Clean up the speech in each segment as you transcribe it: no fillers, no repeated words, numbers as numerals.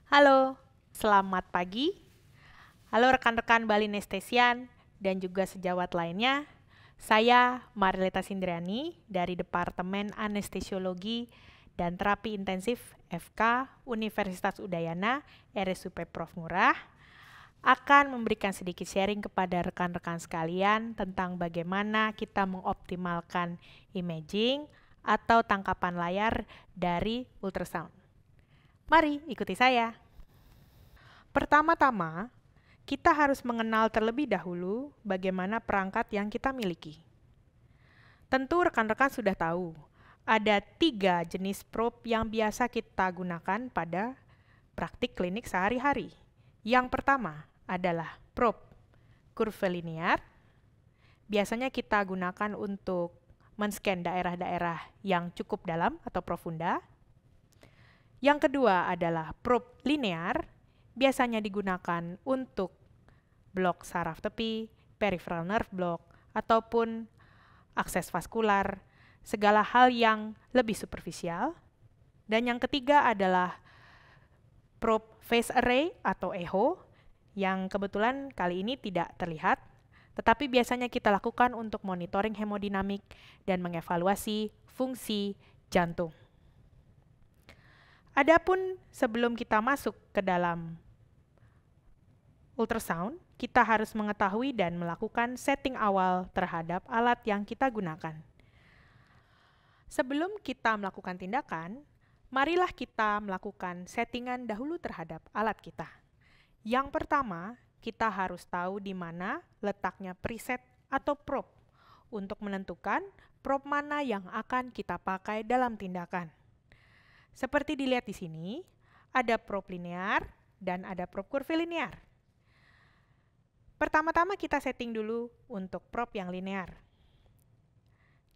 Halo, selamat pagi. Halo rekan-rekan Balinestesian dan juga sejawat lainnya. Saya Marileta Sindriani dari Departemen Anestesiologi dan Terapi Intensif FK Universitas Udayana RSUP Prof. Ngurah akan memberikan sedikit sharing kepada rekan-rekan sekalian tentang bagaimana kita mengoptimalkan imaging atau tangkapan layar dari ultrasound. Mari ikuti saya. Pertama-tama, kita harus mengenal terlebih dahulu bagaimana perangkat yang kita miliki. Tentu rekan-rekan sudah tahu, ada 3 jenis probe yang biasa kita gunakan pada praktik klinik sehari-hari. Yang pertama adalah probe kurvilinear. Biasanya kita gunakan untuk men-scan daerah-daerah yang cukup dalam atau profunda. Yang kedua adalah probe linear. Biasanya digunakan untuk blok saraf tepi, peripheral nerve block, ataupun akses vaskular, segala hal yang lebih superficial. Dan yang ketiga adalah probe phase array atau echo, yang kebetulan kali ini tidak terlihat, tetapi biasanya kita lakukan untuk monitoring hemodinamik dan mengevaluasi fungsi jantung. Adapun sebelum kita masuk ke dalam ultrasound, kita harus mengetahui dan melakukan setting awal terhadap alat yang kita gunakan. Sebelum kita melakukan tindakan, marilah kita melakukan settingan dahulu terhadap alat kita. Yang pertama, kita harus tahu di mana letaknya preset atau probe untuk menentukan probe mana yang akan kita pakai dalam tindakan. Seperti dilihat di sini, ada probe linear dan ada probe kurvilinear. Pertama-tama kita setting dulu untuk probe yang linear.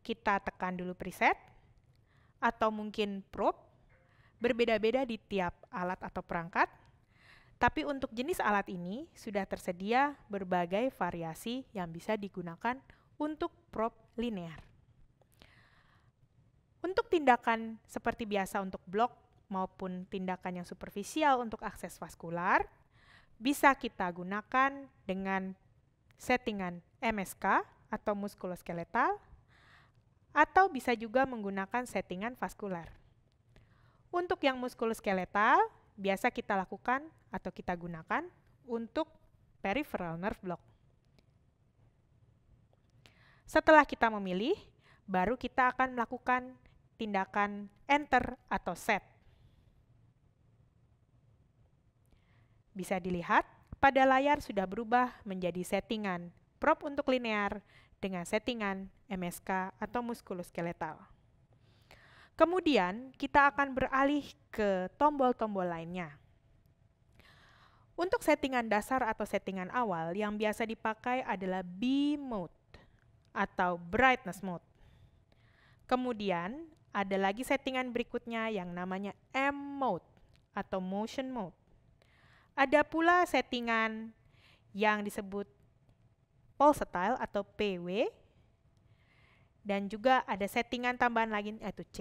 Kita tekan dulu preset, atau mungkin probe, berbeda-beda di tiap alat atau perangkat, tapi untuk jenis alat ini sudah tersedia berbagai variasi yang bisa digunakan untuk probe linear. Untuk tindakan seperti biasa untuk blok maupun tindakan yang superficial untuk akses vaskular, bisa kita gunakan dengan settingan MSK atau muskuloskeletal, atau bisa juga menggunakan settingan vaskular. Untuk yang muskuloskeletal, biasa kita lakukan atau kita gunakan untuk peripheral nerve block. Setelah kita memilih, baru kita akan melakukan tindakan enter atau set. Bisa dilihat, pada layar sudah berubah menjadi settingan probe untuk linear dengan settingan MSK atau muskuloskeletal. Kemudian, kita akan beralih ke tombol-tombol lainnya. Untuk settingan dasar atau settingan awal, yang biasa dipakai adalah beam mode atau brightness mode. Kemudian, ada lagi settingan berikutnya yang namanya M mode atau motion mode. Ada pula settingan yang disebut pulsatile atau PW, dan juga ada settingan tambahan lagi yaitu C,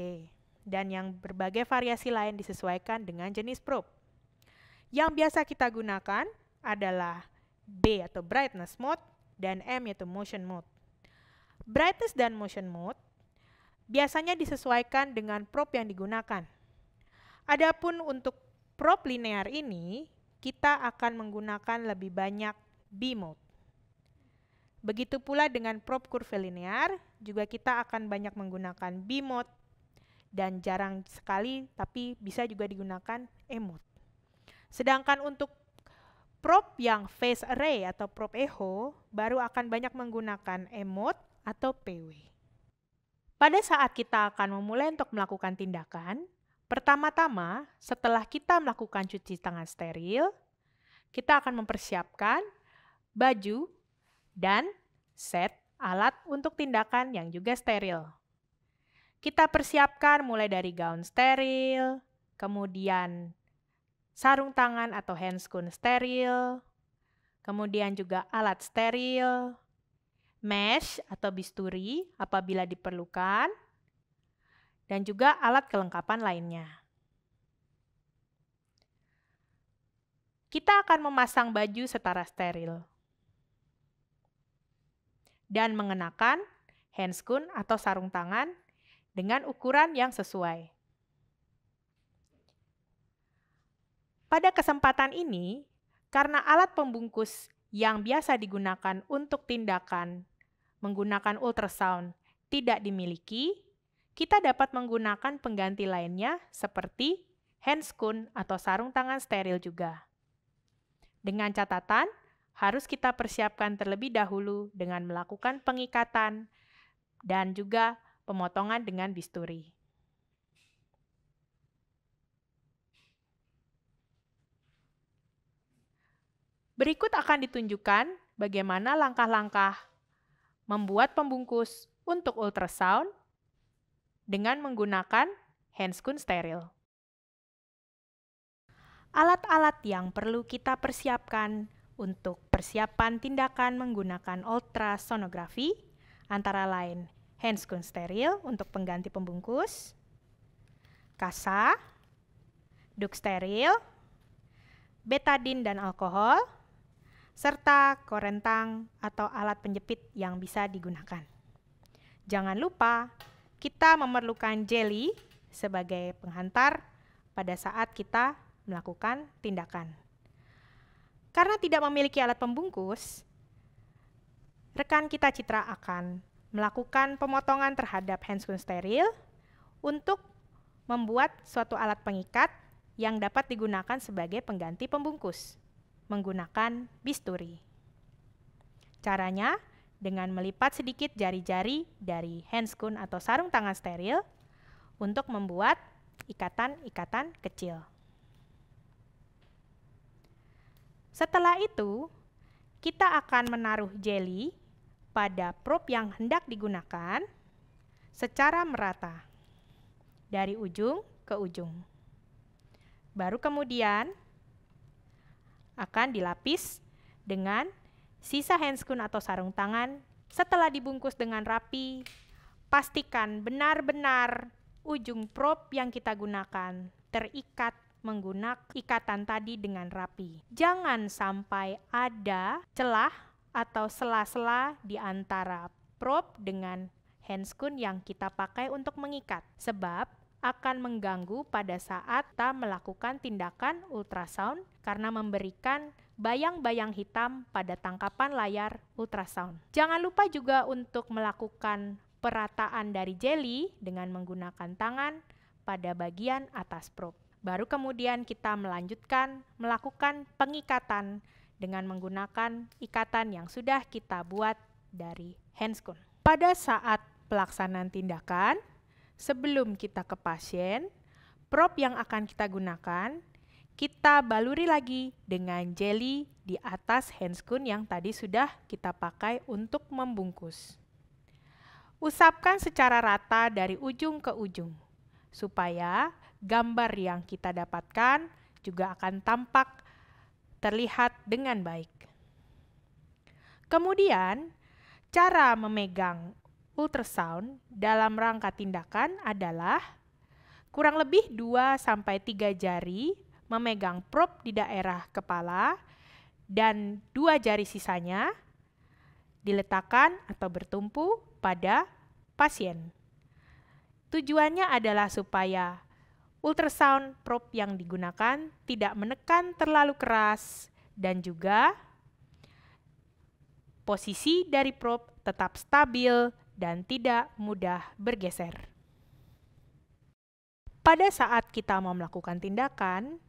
dan yang berbagai variasi lain disesuaikan dengan jenis probe. Yang biasa kita gunakan adalah B atau brightness mode dan M yaitu motion mode. Brightness dan motion mode biasanya disesuaikan dengan probe yang digunakan. Adapun untuk probe linear ini, kita akan menggunakan lebih banyak B mode. Begitu pula dengan probe kurvilinear, juga kita akan banyak menggunakan B mode dan jarang sekali tapi bisa juga digunakan E mode. Sedangkan untuk probe yang phase array atau probe echo baru akan banyak menggunakan E mode atau PW. Pada saat kita akan memulai untuk melakukan tindakan, pertama-tama, setelah kita melakukan cuci tangan steril, kita akan mempersiapkan baju dan set alat untuk tindakan yang juga steril. Kita persiapkan mulai dari gaun steril, kemudian sarung tangan atau handscoon steril, kemudian juga alat steril, mesh atau bisturi apabila diperlukan, dan juga alat kelengkapan lainnya. kita akan memasang baju setara steril dan mengenakan handscoon atau sarung tangan dengan ukuran yang sesuai. Pada kesempatan ini, karena alat pembungkus yang biasa digunakan untuk tindakan menggunakan ultrasound tidak dimiliki, kita dapat menggunakan pengganti lainnya seperti handscoon atau sarung tangan steril juga. Dengan catatan, harus kita persiapkan terlebih dahulu dengan melakukan pengikatan dan juga pemotongan dengan bisturi. Berikut akan ditunjukkan bagaimana langkah-langkah membuat pembungkus untuk ultrasound dengan menggunakan handscoon steril. Alat-alat yang perlu kita persiapkan untuk persiapan tindakan menggunakan ultrasonografi antara lain handscoon steril untuk pengganti pembungkus, kasa, duk steril, betadin dan alkohol, serta korentang atau alat penjepit yang bisa digunakan. Jangan lupa, kita memerlukan jeli sebagai penghantar pada saat kita melakukan tindakan. Karena tidak memiliki alat pembungkus, rekan kita Citra akan melakukan pemotongan terhadap handscoon steril untuk membuat suatu alat pengikat yang dapat digunakan sebagai pengganti pembungkus menggunakan bisturi. Caranya dengan melipat sedikit jari-jari dari handscoon atau sarung tangan steril untuk membuat ikatan-ikatan kecil. Setelah itu, kita akan menaruh jeli pada probe yang hendak digunakan secara merata dari ujung ke ujung. Baru kemudian akan dilapis dengan sisa handscoon atau sarung tangan. Setelah dibungkus dengan rapi, pastikan benar-benar ujung probe yang kita gunakan terikat menggunakan ikatan tadi dengan rapi. Jangan sampai ada celah atau sela-sela di antara probe dengan handscoon yang kita pakai untuk mengikat, sebab akan mengganggu pada saat kita melakukan tindakan ultrasound karena memberikan bayang-bayang hitam pada tangkapan layar ultrasound. Jangan lupa juga untuk melakukan perataan dari jeli dengan menggunakan tangan pada bagian atas probe. Baru kemudian kita melanjutkan melakukan pengikatan dengan menggunakan ikatan yang sudah kita buat dari handscoon. Pada saat pelaksanaan tindakan, sebelum kita ke pasien, probe yang akan kita gunakan, kita baluri lagi dengan jeli di atas handscoon yang tadi sudah kita pakai untuk membungkus. Usapkan secara rata dari ujung ke ujung, supaya gambar yang kita dapatkan juga akan tampak terlihat dengan baik. Kemudian, cara memegang ultrasound dalam rangka tindakan adalah kurang lebih 2-3 jari memegang probe di daerah kepala dan 2 jari sisanya diletakkan atau bertumpu pada pasien. Tujuannya adalah supaya ultrasound probe yang digunakan tidak menekan terlalu keras dan juga posisi dari probe tetap stabil dan tidak mudah bergeser. Pada saat kita mau melakukan tindakan,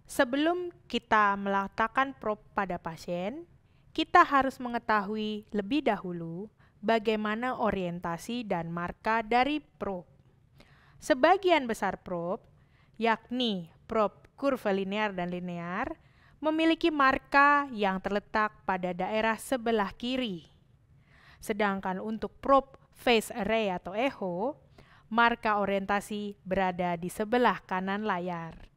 sebelum kita meletakkan probe pada pasien, kita harus mengetahui lebih dahulu bagaimana orientasi dan marka dari probe. Sebagian besar probe, yakni probe kurvilinear dan linear, memiliki marka yang terletak pada daerah sebelah kiri. Sedangkan untuk probe phase array atau echo, marka orientasi berada di sebelah kanan layar.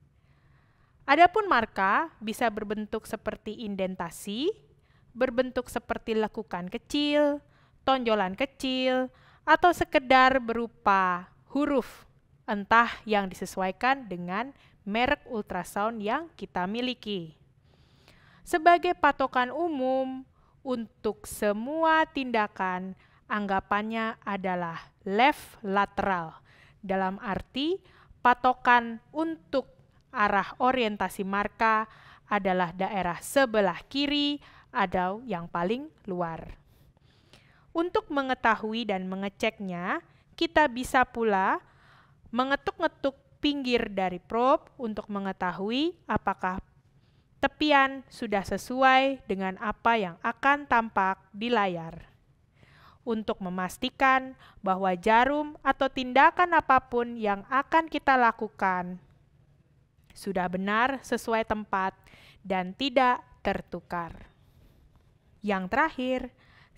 Adapun marka bisa berbentuk seperti indentasi, berbentuk seperti lekukan kecil, tonjolan kecil, atau sekedar berupa huruf, entah yang disesuaikan dengan merek ultrasound yang kita miliki. Sebagai patokan umum untuk semua tindakan, anggapannya adalah left lateral. Dalam arti, patokan untuk arah orientasi marka adalah daerah sebelah kiri atau yang paling luar. Untuk mengetahui dan mengeceknya, kita bisa pula mengetuk-ngetuk pinggir dari probe untuk mengetahui apakah tepian sudah sesuai dengan apa yang akan tampak di layar. Untuk memastikan bahwa jarum atau tindakan apapun yang akan kita lakukan sudah benar sesuai tempat dan tidak tertukar. Yang terakhir,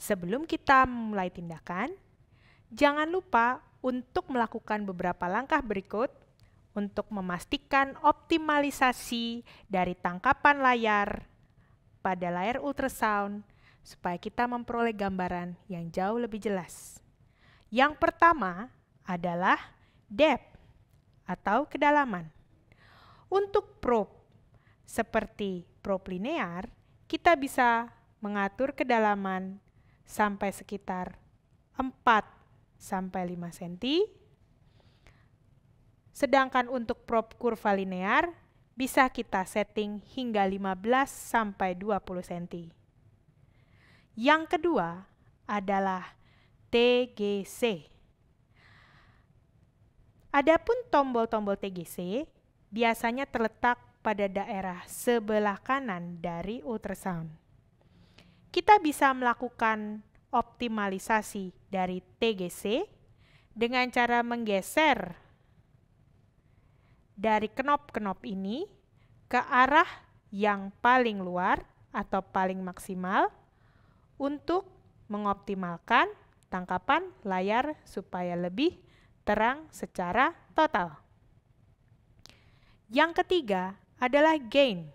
sebelum kita memulai tindakan, jangan lupa untuk melakukan beberapa langkah berikut untuk memastikan optimalisasi dari tangkapan layar pada layar ultrasound supaya kita memperoleh gambaran yang jauh lebih jelas. Yang pertama adalah depth atau kedalaman. Untuk probe seperti probe linear, kita bisa mengatur kedalaman sampai sekitar 4-5 cm. Sedangkan untuk probe kurva linear bisa kita setting hingga 15-20 cm. Yang kedua adalah TGC. Adapun tombol-tombol TGC biasanya terletak pada daerah sebelah kanan dari ultrasound. Kita bisa melakukan optimalisasi dari TGC dengan cara menggeser dari knop-knop ini ke arah yang paling luar atau paling maksimal untuk mengoptimalkan tangkapan layar supaya lebih terang secara total. Yang ketiga adalah gain.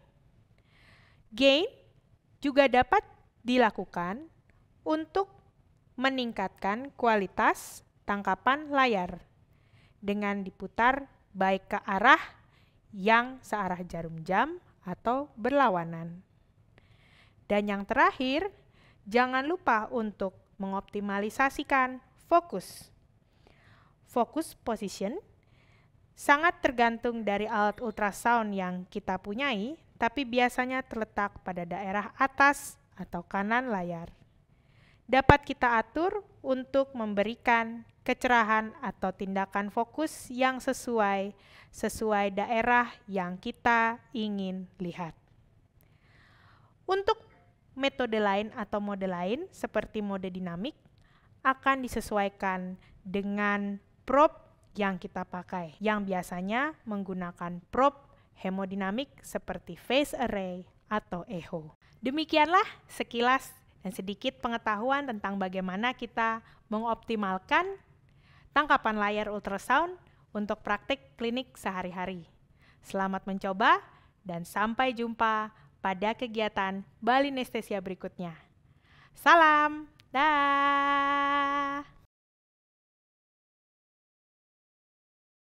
Gain juga dapat dilakukan untuk meningkatkan kualitas tangkapan layar dengan diputar baik ke arah yang searah jarum jam atau berlawanan. Dan yang terakhir, jangan lupa untuk mengoptimalisasikan fokus. Fokus position sangat tergantung dari alat ultrasound yang kita punyai, tapi biasanya terletak pada daerah atas atau kanan layar. Dapat kita atur untuk memberikan kecerahan atau tindakan fokus yang sesuai daerah yang kita ingin lihat. Untuk metode lain atau mode lain seperti mode dinamik akan disesuaikan dengan probe yang kita pakai, yang biasanya menggunakan probe hemodinamik seperti phase array atau echo. Demikianlah sekilas dan sedikit pengetahuan tentang bagaimana kita mengoptimalkan tangkapan layar ultrasound untuk praktik klinik sehari-hari. Selamat mencoba dan sampai jumpa pada kegiatan balinestesia berikutnya. Salam, dah.